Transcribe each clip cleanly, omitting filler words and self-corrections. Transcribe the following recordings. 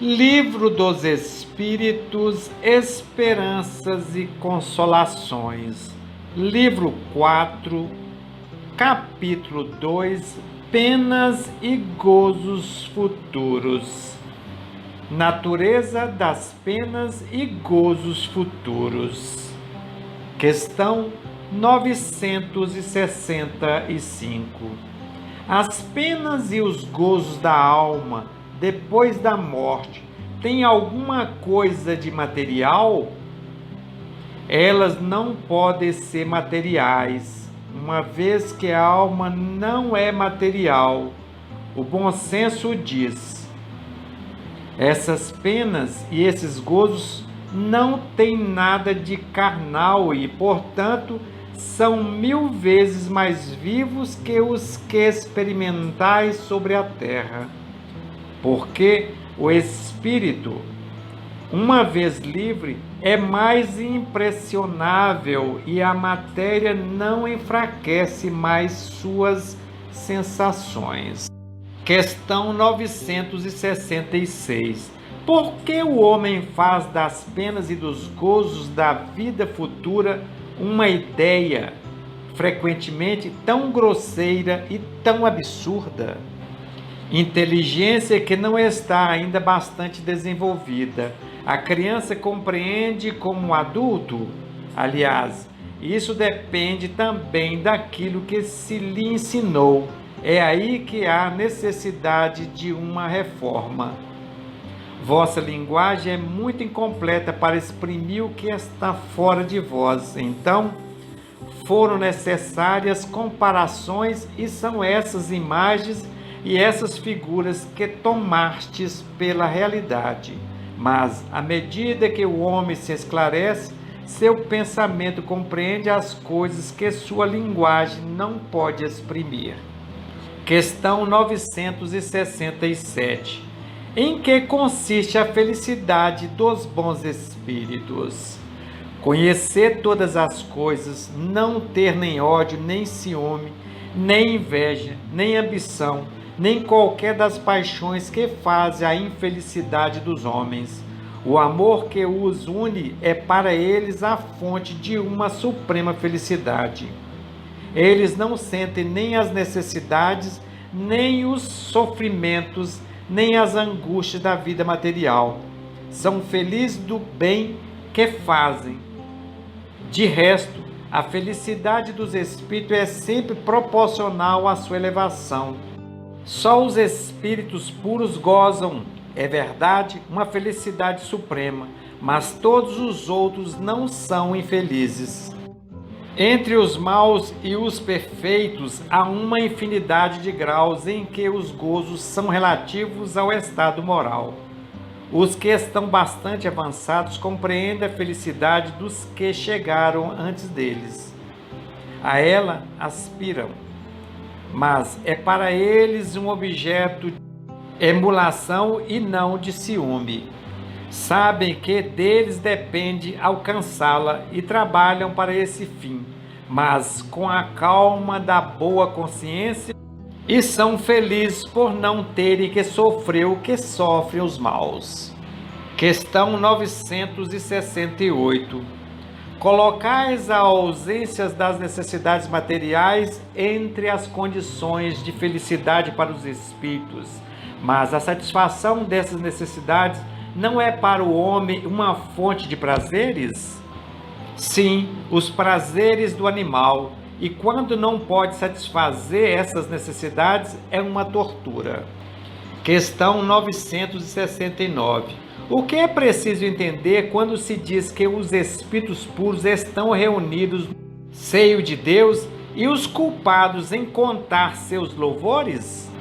Livro dos Espíritos, Esperanças e Consolações. Livro 4, capítulo 2, Penas e Gozos Futuros. Natureza das penas e gozos futuros. Questão 965. As penas e os gozos da alma depois da morte têm alguma coisa de material? Elas não podem ser materiais, uma vez que a alma não é material. O bom senso diz: essas penas e esses gozos não têm nada de carnal e, portanto, são 1000 vezes mais vivos que os que experimentais sobre a terra. Porque o espírito, uma vez livre, é mais impressionável e a matéria não enfraquece mais suas sensações. Questão 966. Por que o homem faz das penas e dos gozos da vida futura uma ideia, frequentemente tão grosseira e tão absurda? Inteligência que não está ainda bastante desenvolvida. A criança compreende como um adulto? Aliás, isso depende também daquilo que se lhe ensinou. É aí que há necessidade de uma reforma. Vossa linguagem é muito incompleta para exprimir o que está fora de vós. Então, foram necessárias comparações e são essas imagens e essas figuras que tomastes pela realidade. Mas, à medida que o homem se esclarece, seu pensamento compreende as coisas que sua linguagem não pode exprimir. Questão 967. Em que consiste a felicidade dos bons espíritos? Conhecer todas as coisas, não ter nem ódio, nem ciúme, nem inveja, nem ambição, nem qualquer das paixões que fazem a infelicidade dos homens. O amor que os une é para eles a fonte de uma suprema felicidade. Eles não sentem nem as necessidades, nem os sofrimentos, nem as angústias da vida material. São felizes do bem que fazem. De resto, a felicidade dos espíritos é sempre proporcional à sua elevação. Só os espíritos puros gozam, é verdade, uma felicidade suprema, mas todos os outros não são infelizes. Entre os maus e os perfeitos há uma infinidade de graus em que os gozos são relativos ao estado moral. Os que estão bastante avançados compreendem a felicidade dos que chegaram antes deles. A ela aspiram, mas é para eles um objeto de emulação e não de ciúme. Sabem que deles depende alcançá-la e trabalham para esse fim, mas com a calma da boa consciência, e são felizes por não terem que sofrer o que sofrem os maus. Questão 968. Colocais a ausência das necessidades materiais entre as condições de felicidade para os espíritos, mas a satisfação dessas necessidades não é para o homem uma fonte de prazeres? Sim, os prazeres do animal, e quando não pode satisfazer essas necessidades, é uma tortura. Questão 969. O que é preciso entender quando se diz que os espíritos puros estão reunidos no seio de Deus e os culpados em contar seus louvores?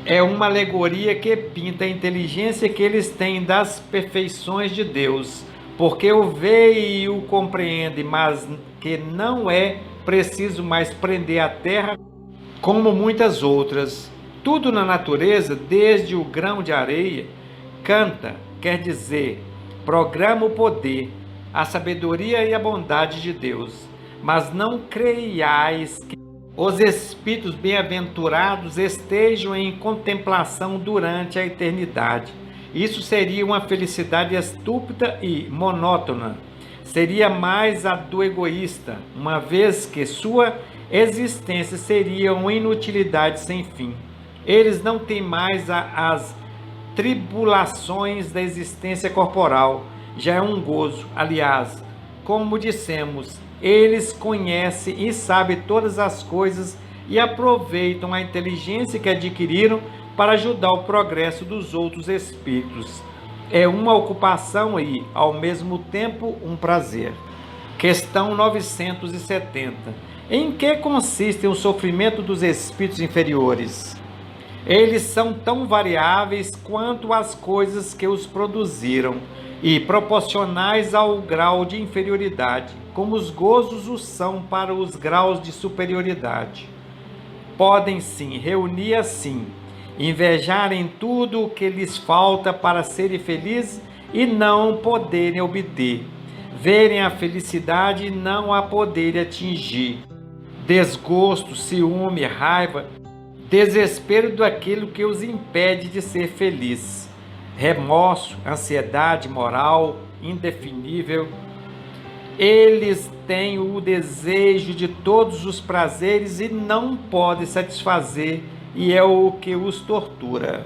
É uma alegoria que pinta a inteligência que eles têm das perfeições de Deus, porque o vê e o compreende, mas que não é preciso mais prender a terra como muitas outras. Tudo na natureza, desde o grão de areia, canta, quer dizer, programa o poder, a sabedoria e a bondade de Deus. Mas não creiais que os espíritos bem-aventurados estejam em contemplação durante a eternidade, Isso seria uma felicidade estúpida e monótona. Seria mais a do egoísta, uma vez que sua existência seria uma inutilidade sem fim. Eles não têm mais as tribulações da existência corporal. Já é um gozo. Aliás, como dissemos, eles conhecem e sabem todas as coisas e aproveitam a inteligência que adquiriram para ajudar o progresso dos outros espíritos. É uma ocupação e, ao mesmo tempo, um prazer. Questão 970. Em que consiste o sofrimento dos espíritos inferiores? Eles são tão variáveis quanto as coisas que os produziram e proporcionais ao grau de inferioridade, como os gozos o são para os graus de superioridade. Podem sim reunir assim, invejarem tudo o que lhes falta para serem felizes e não poderem obter, verem a felicidade e não a poderem atingir, desgosto, ciúme, raiva, desespero daquilo que os impede de ser feliz, remorso, ansiedade moral indefinível. Eles têm o desejo de todos os prazeres e não podem satisfazer, e é o que os tortura.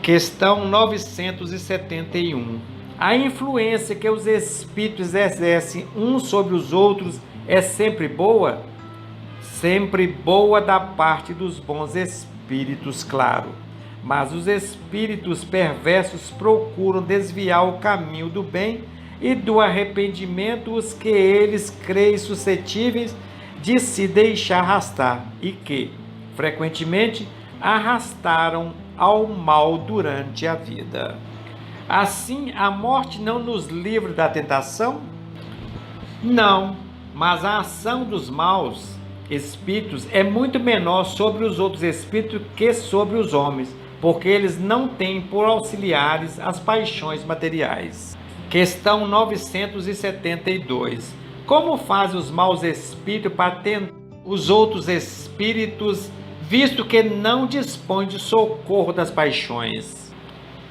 Questão 971. A influência que os espíritos exercem uns sobre os outros é sempre boa? Sempre boa da parte dos bons espíritos, claro. Mas os espíritos perversos procuram desviar o caminho do bem e do arrependimento os que eles creem suscetíveis de se deixar arrastar e que, frequentemente, arrastaram ao mal durante a vida. Assim, a morte não nos livra da tentação? Não, mas a ação dos maus espíritos é muito menor sobre os outros espíritos que sobre os homens, porque eles não têm por auxiliares as paixões materiais. Questão 972. Como fazem os maus espíritos para tentar os outros espíritos, visto que não dispõem de socorro das paixões?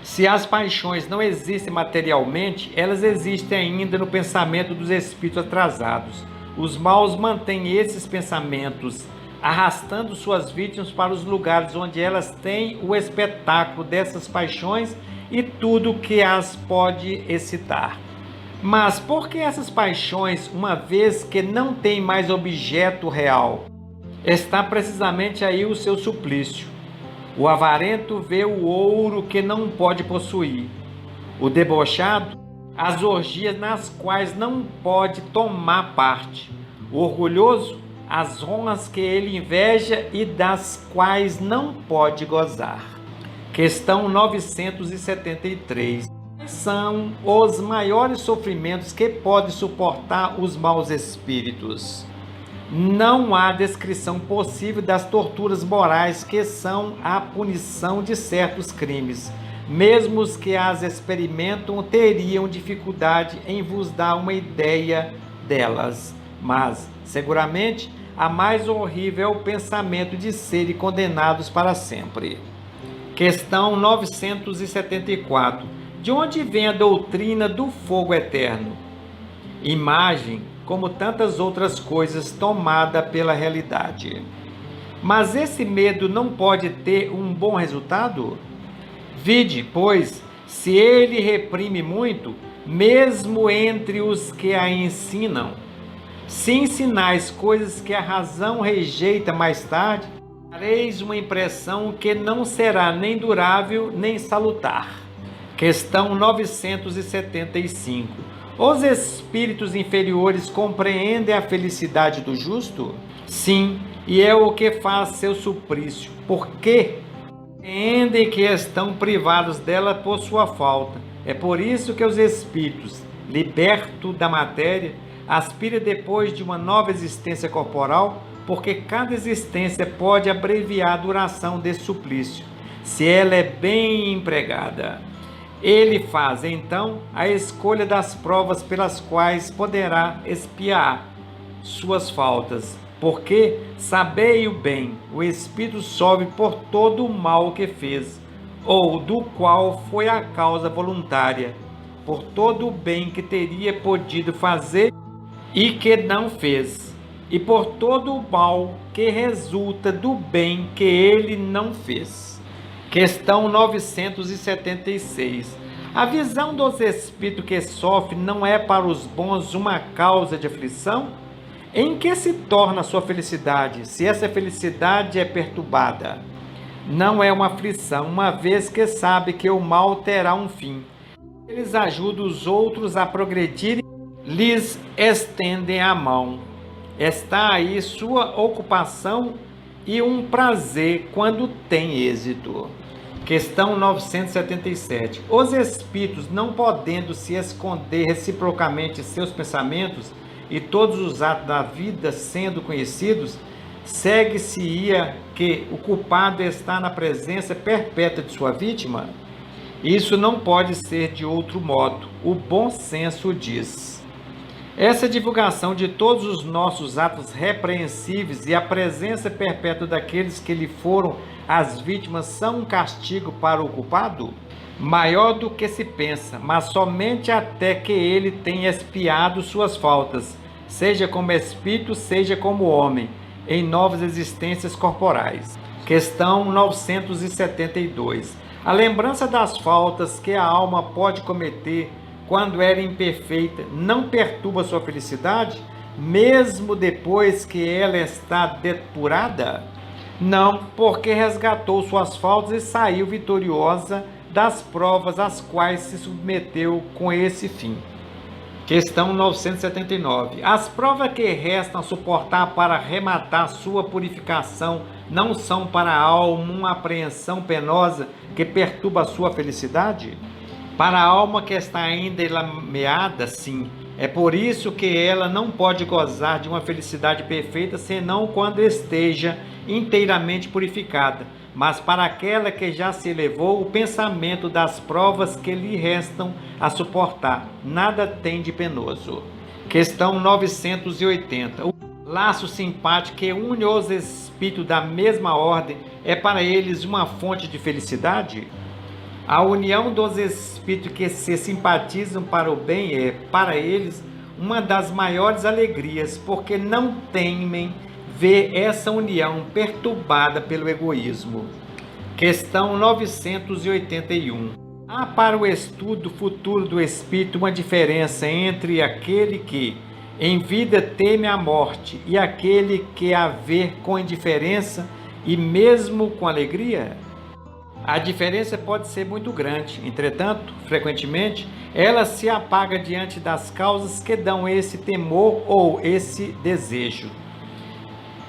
Se as paixões não existem materialmente, elas existem ainda no pensamento dos espíritos atrasados. Os maus mantêm esses pensamentos, arrastando suas vítimas para os lugares onde elas têm o espetáculo dessas paixões e tudo que as pode excitar. Mas por que essas paixões, uma vez que não têm mais objeto real? Está precisamente aí o seu suplício. O avarento vê o ouro que não pode possuir. O debochado, as orgias nas quais não pode tomar parte. O orgulhoso, as honras que ele inveja e das quais não pode gozar. Questão 973. Quais são os maiores sofrimentos que podem suportar os maus espíritos? Não há descrição possível das torturas morais que são a punição de certos crimes. Mesmo os que as experimentam teriam dificuldade em vos dar uma ideia delas. Mas, seguramente, a mais horrível é o pensamento de serem condenados para sempre. Questão 974. De onde vem a doutrina do fogo eterno? Imagem, como tantas outras coisas, tomada pela realidade. Mas esse medo não pode ter um bom resultado? Vide, pois, se ele reprime muito, mesmo entre os que a ensinam, se ensinais coisas que a razão rejeita mais tarde, dareis uma impressão que não será nem durável nem salutar. Questão 975. Os espíritos inferiores compreendem a felicidade do justo? Sim, e é o que faz seu suplício, porque compreendem que estão privados dela por sua falta. É por isso que os espíritos, libertos da matéria, aspiram depois de uma nova existência corporal, porque cada existência pode abreviar a duração desse suplício, se ela é bem empregada. Ele faz, então, a escolha das provas pelas quais poderá expiar suas faltas, porque, sabei-o bem, o espírito sofre por todo o mal que fez. ou do qual foi a causa voluntária, por todo o bem que teria podido fazer e que não fez, e por todo o mal que resulta do bem que ele não fez. Questão 976. A visão dos espíritos que sofrem não é para os bons uma causa de aflição? Em que se torna a sua felicidade, se essa felicidade é perturbada? Não é uma aflição, uma vez que sabe que o mal terá um fim. Eles ajudam os outros a progredirem, lhes estendem a mão. Está aí sua ocupação e um prazer quando tem êxito. Questão 977. Os espíritos, não podendo se esconder reciprocamente seus pensamentos e todos os atos da vida sendo conhecidos, segue-se-ia que o culpado está na presença perpétua de sua vítima? Isso não pode ser de outro modo, o bom senso diz. Essa divulgação de todos os nossos atos repreensíveis e a presença perpétua daqueles que lhe foram as vítimas são um castigo para o culpado? Maior do que se pensa, mas somente até que ele tenha expiado suas faltas, seja como espírito, seja como homem, em novas existências corporais. Questão 972. A lembrança das faltas que a alma pode cometer quando era imperfeita não perturba sua felicidade, mesmo depois que ela está depurada? Não, porque resgatou suas faltas e saiu vitoriosa das provas às quais se submeteu com esse fim. Questão 979. As provas que restam a suportar para arrematar sua purificação não são para a alma uma apreensão penosa que perturba a sua felicidade? Para a alma que está ainda enlameada, sim. É por isso que ela não pode gozar de uma felicidade perfeita senão quando esteja inteiramente purificada. Mas para aquela que já se elevou, o pensamento das provas que lhe restam a suportar nada tem de penoso. Questão 980. O laço simpático que une os espíritos da mesma ordem é para eles uma fonte de felicidade? A união dos espíritos que se simpatizam para o bem é, para eles, uma das maiores alegrias, porque não temem ver essa união perturbada pelo egoísmo. Questão 981. Há para o estudo futuro do espírito uma diferença entre aquele que, em vida, teme a morte e aquele que a vê com indiferença e mesmo com alegria? A diferença pode ser muito grande, entretanto, frequentemente, ela se apaga diante das causas que dão esse temor ou esse desejo.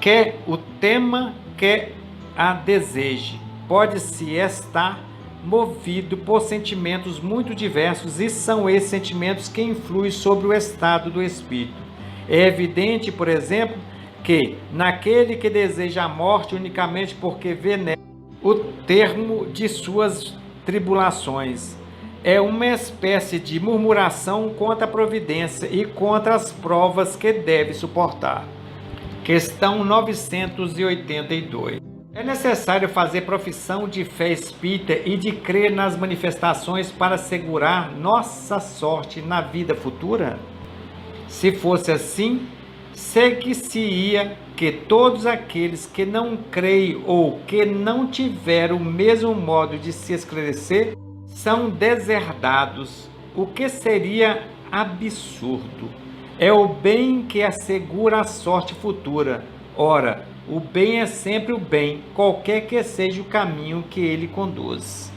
Quer o tema, quer a deseje, pode-se estar movido por sentimentos muito diversos e são esses sentimentos que influem sobre o estado do espírito. É evidente, por exemplo, que naquele que deseja a morte unicamente porque vê nela o termo de suas tribulações, é uma espécie de murmuração contra a providência e contra as provas que deve suportar. Questão 982. É necessário fazer profissão de fé espírita e de crer nas manifestações para assegurar nossa sorte na vida futura? Se fosse assim, segue-se-ia que todos aqueles que não creem ou que não tiveram o mesmo modo de se esclarecer são deserdados, o que seria absurdo. É o bem que assegura a sorte futura. Ora, o bem é sempre o bem, qualquer que seja o caminho que ele conduz.